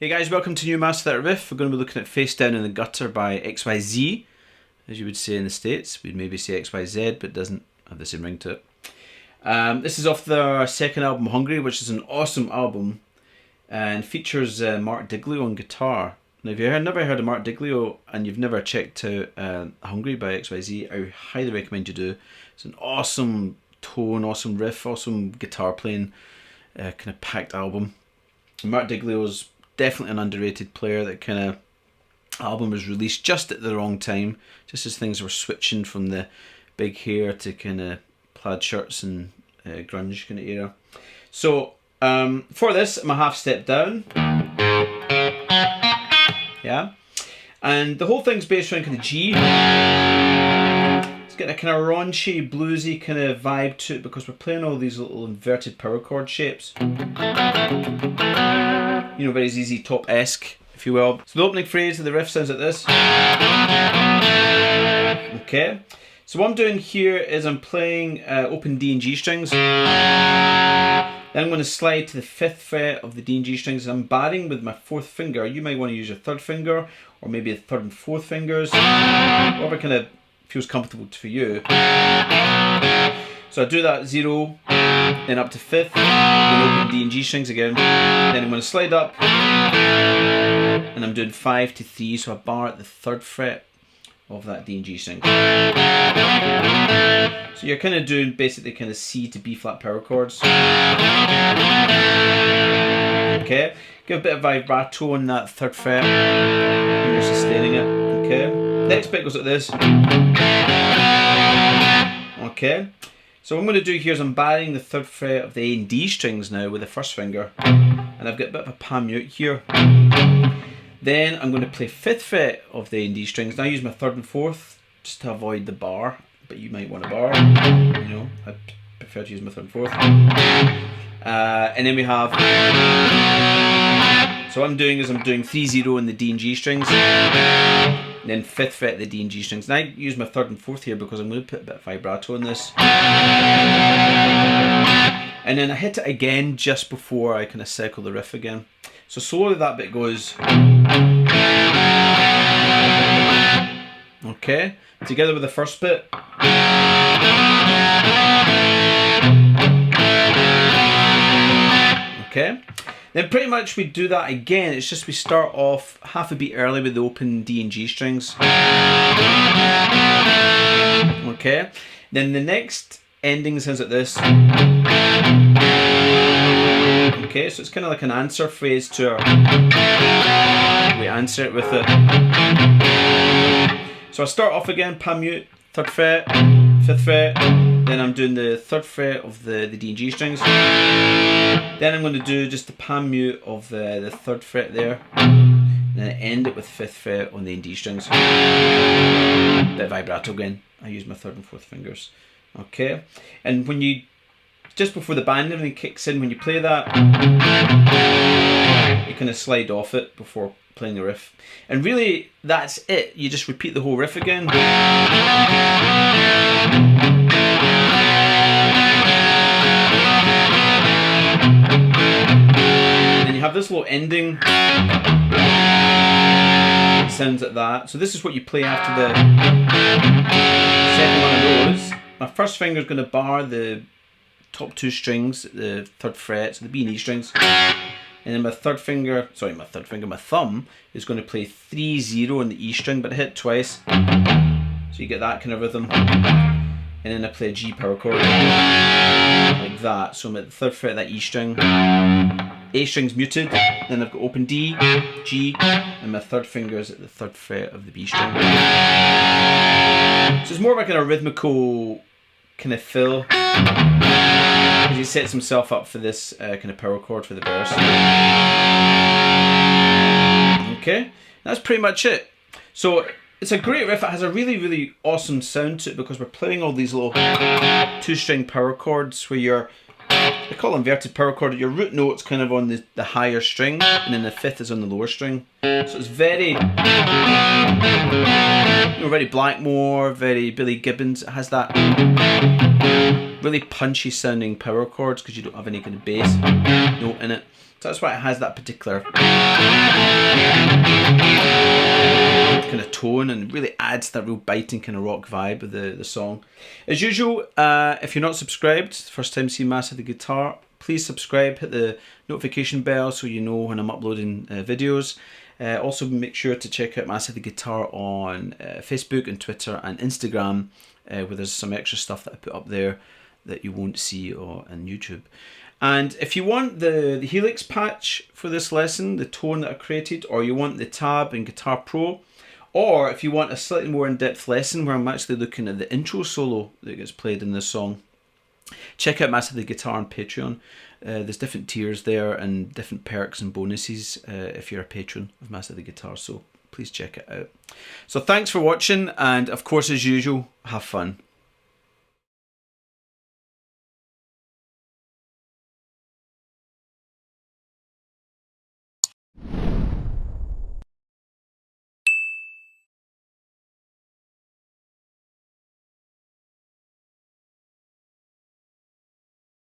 Hey guys, welcome to new MasterThatRiff. We're going to be looking at Face Down in the Gutter by XYZ, as you would say in the States. We'd maybe say XYZ, but it doesn't have the same ring to it. This is off their second album, Hungry, which is an awesome album and features Mark Diglio on guitar. Now, if you've never heard of Mark Diglio and you've never checked out Hungry by XYZ, I highly recommend you do. It's an awesome tone, awesome riff, awesome guitar playing, kind of packed album. Mark Diglio's definitely an underrated player. That kind of album was released just at the wrong time, just as things were switching from the big hair to kind of plaid shirts and grunge kind of era. So for this, I'm a half step down, yeah, and the whole thing's based around kind of G. It's got a kind of raunchy, bluesy kind of vibe to it because we're playing all these little inverted power chord shapes. You know, very ZZ Top-esque, if you will. So the opening phrase of the riff sounds like this. Okay. So what I'm doing here is I'm playing open D and G strings. Then I'm going to slide to the 5th fret of the D and G strings. I'm barring with my 4th finger. You might want to use your 3rd finger, or maybe the 3rd and 4th fingers. Whatever kind of feels comfortable for you. So I do that 0, then up to 5th, then open D and G strings again. Then I'm going to slide up, and I'm doing 5 to 3, so I bar at the 3rd fret of that D and G string. So you're kind of doing basically kind of C to B flat power chords. Okay, give a bit of vibrato on that 3rd fret, and you're sustaining it. Okay, next bit goes like this. Okay. So what I'm going to do here is I'm barring the 3rd fret of the A and D strings now with the 1st finger, and I've got a bit of a palm mute here. Then I'm going to play 5th fret of the A and D strings. Now I use my 3rd and 4th just to avoid the bar, but you might want a bar. You know, I prefer to use my 3rd and 4th. And then we have. So what I'm doing is I'm doing 3-0 in the D and G strings. Then 5th fret the D and G strings. And I use my 3rd and 4th here because I'm going to put a bit of vibrato in this. And then I hit it again just before I kind of circle the riff again. So slowly that bit goes. Okay, together with the first bit. Okay. Then pretty much we do that again. It's just we start off half a beat early with the open D and G strings. Okay. Then the next ending sounds like this. Okay, so it's kind of like an answer phrase to our. We answer it with it. So I start off again, palm mute, 3rd fret, 5th fret. Then I'm doing the 3rd fret of the D and G strings. Then I'm going to do just the palm mute of the 3rd fret there. And then end it with 5th fret on the A and D strings. Bit of vibrato again. I use my 3rd and 4th fingers. Okay. And when you, just before the band and everything kicks in, when you play that, you kind of slide off it before playing the riff. And really, that's it. You just repeat the whole riff again. You have this little ending. It sounds like that. So this is what you play after the second one of those. My 1st finger is going to bar the top 2 strings at the 3rd fret, so the B and E strings. And then my thumb is going to play 3-0 on the E string, but hit twice. So you get that kind of rhythm. And then I play a G power chord. Like that. So I'm at the 3rd fret of that E string. A string's muted, then I've got open D, G, and my 3rd finger is at the 3rd fret of the B string. So it's more of a kind of rhythmical kind of fill. He sets himself up for this kind of power chord for the verse. Okay, that's pretty much it. So it's a great riff. It has a really, really awesome sound to it because we're playing all these little 2-string power chords where you're they call inverted power chord. Your root note's kind of on the higher string, and then the fifth is on the lower string. So it's very, very Blackmore, very Billy Gibbons. It has that really punchy sounding power chords because you don't have any kind of bass note in it. So that's why it has that particular kind of tone, and really adds that real biting kind of rock vibe of the song. As usual, if you're not subscribed, first time seeing Master the Guitar, please subscribe, hit the notification bell so you know when I'm uploading videos. Also make sure to check out Master the Guitar on Facebook and Twitter and Instagram, where there's some extra stuff that I put up there that you won't see on YouTube. And if you want the Helix patch for this lesson, the tone that I created, or you want the tab in Guitar Pro, or if you want a slightly more in-depth lesson where I'm actually looking at the intro solo that gets played in this song, check out Master the Guitar on Patreon. There's different tiers there and different perks and bonuses if you're a patron of Master the Guitar, so please check it out. So thanks for watching, and of course, as usual, have fun.